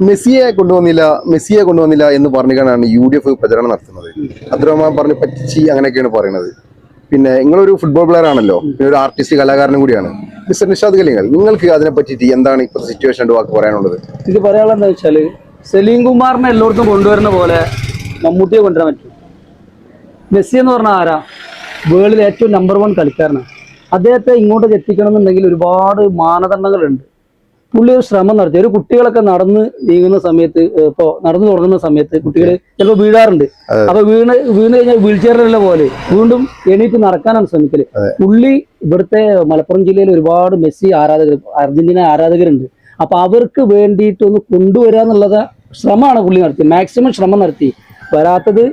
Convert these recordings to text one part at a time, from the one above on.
മെസ്സിയെ കൊണ്ടുവന്നില്ല എന്ന് പറഞ്ഞാണ് UDF പ്രചരണം നടത്തുന്നത്. അബ്ദുറഹ്മാൻ പറഞ്ഞ് പറ്റിച്ച് അങ്ങനെയൊക്കെയാണ് പറയുന്നത്. പിന്നെ നിങ്ങളൊരു ഫുട്ബോൾ പ്ലെയർ ആണല്ലോ, പിന്നെ ഒരു ആർട്ടിസ്റ്റ് കലാകാരനും കൂടിയാണ്. മിസ്റ്റർ നിഷാദ് കലിങ്ങൾ, നിങ്ങൾക്ക് അതിനെ പറ്റിയിട്ട് എന്താണ് ഇപ്പൊ സിറ്റുവേഷൻ വാക്ക് പറയാനുള്ളത്? ഇത് പറയാനുള്ളത് എന്താ വെച്ചാല്, സലീം കുമാറിനെ എല്ലായിടത്തും കൊണ്ടുവരുന്ന പോലെ മമ്മൂട്ടിയെ കൊണ്ടുവരാൻ പറ്റും. മെസ്സി എന്ന് പറഞ്ഞാൽ ആരാ? വേൾഡിൽ ഏറ്റവും നമ്പർ 1 കളിക്കാരനാണ്. അദ്ദേഹത്തെ ഇങ്ങോട്ട് എത്തിക്കണം എന്നുണ്ടെങ്കിൽ ഒരുപാട് മാനദണ്ഡങ്ങളുണ്ട്. പുള്ളി ഒരു ശ്രമം നടത്തി. ഒരു കുട്ടികളൊക്കെ നടന്ന് നീങ്ങുന്ന സമയത്ത്, ഇപ്പോൾ നടന്നു തുടങ്ങുന്ന സമയത്ത് കുട്ടികൾ ചിലപ്പോൾ വീഴാറുണ്ട്. അപ്പൊ വീണ് കഴിഞ്ഞാൽ വീൽ ചെയറിലുള്ള പോലെ വീണ്ടും എണീറ്റ് നടക്കാനാണ് ശ്രമിക്കല്. പുള്ളി ഇവിടുത്തെ മലപ്പുറം ജില്ലയിൽ ഒരുപാട് മെസ്സി ആരാധകർ, അർജന്റീന ആരാധകരുണ്ട്. അപ്പൊ അവർക്ക് വേണ്ടിയിട്ട് ഒന്ന് കൊണ്ടുവരാന്നുള്ളത് ശ്രമമാണ് പുള്ളി നടത്തി. മാക്സിമം ശ്രമം നടത്തി. വരാത്തത്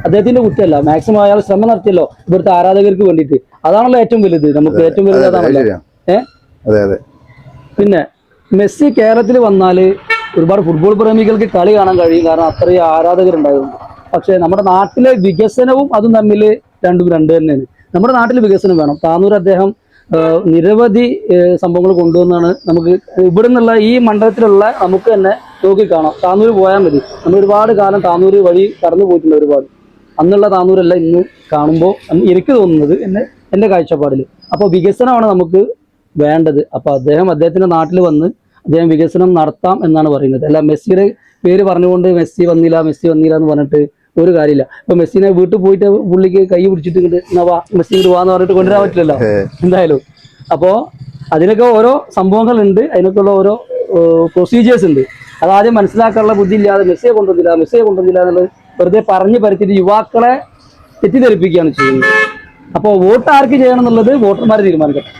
അദ്ദേഹത്തിന്റെ കുറ്റമല്ല, മാക്സിമം അയാൾ ശ്രമം നടത്തിയല്ലോ ഇവിടുത്തെ ആരാധകർക്ക് വേണ്ടിയിട്ട്. അതാണല്ലോ ഏറ്റവും വലുത്. നമുക്ക് ഏറ്റവും വലുത് അതാണല്ലോ. പിന്നെ മെസ്സി കേരളത്തിൽ വന്നാല് ഒരുപാട് ഫുട്ബോൾ പ്രേമികൾക്ക് കളി കാണാൻ കഴിയും. കാരണം അത്രയും ആരാധകരുണ്ടായിരുന്നു. പക്ഷെ നമ്മുടെ നാട്ടിലെ വികസനവും അതും തമ്മിൽ രണ്ടും രണ്ട് തന്നെയാണ്. നമ്മുടെ നാട്ടിൽ വികസനം വേണം. താനൂർ അദ്ദേഹം നിരവധി സംഭവങ്ങൾ കൊണ്ടുവന്നാണ്. നമുക്ക് ഇവിടെ നിന്നുള്ള ഈ മണ്ഡലത്തിലുള്ള നമുക്ക് തന്നെ നോക്കി കാണാം. താനൂർ പോയാൽ മതി. നമ്മൾ ഒരുപാട് കാലം താനൂർ വഴി കടന്നു പോയിട്ടുണ്ട്. ഒരുപാട് അന്നുള്ള താനൂരല്ല ഇന്ന് കാണുമ്പോൾ എനിക്ക് തോന്നുന്നത്, എൻ്റെ കാഴ്ചപ്പാടിൽ. അപ്പോൾ വികസനമാണ് നമുക്ക് വേണ്ടത്. അപ്പോൾ അദ്ദേഹത്തിന്റെ നാട്ടിൽ വന്ന് അദ്ദേഹം വികസനം നടത്താം എന്നാണ് പറയുന്നത്. അല്ല മെസ്സിയുടെ പേര് പറഞ്ഞുകൊണ്ട് മെസ്സി വന്നില്ല എന്ന് പറഞ്ഞിട്ട് ഒരു കാര്യമില്ല. ഇപ്പൊ മെസ്സിനെ വീട്ടിൽ പോയിട്ട് പുള്ളിക്ക് കൈ പിടിച്ചിട്ട് മെസ്സി വാന്ന് പറഞ്ഞിട്ട് കൊണ്ടുവരാൻ പറ്റില്ലല്ലോ എന്തായാലും. അപ്പോ അതിനൊക്കെ ഓരോ സംഭവങ്ങളുണ്ട്, അതിനൊക്കെയുള്ള ഓരോ പ്രൊസീജിയേഴ്സ് ഉണ്ട്. അതാദ്യം മനസ്സിലാക്കാനുള്ള ബുദ്ധി ഇല്ലാതെ മെസ്സിയെ കൊണ്ടുവന്നില്ല എന്നുള്ളത് വെറുതെ പറഞ്ഞു പരത്തിയിട്ട് യുവാക്കളെ തെറ്റിദ്ധരിപ്പിക്കുകയാണ് ചെയ്യുന്നത്. അപ്പോൾ വോട്ട് ആർക്ക് ചെയ്യണം എന്നുള്ളത് വോട്ടർമാർ തീരുമാനിക്കട്ടെ.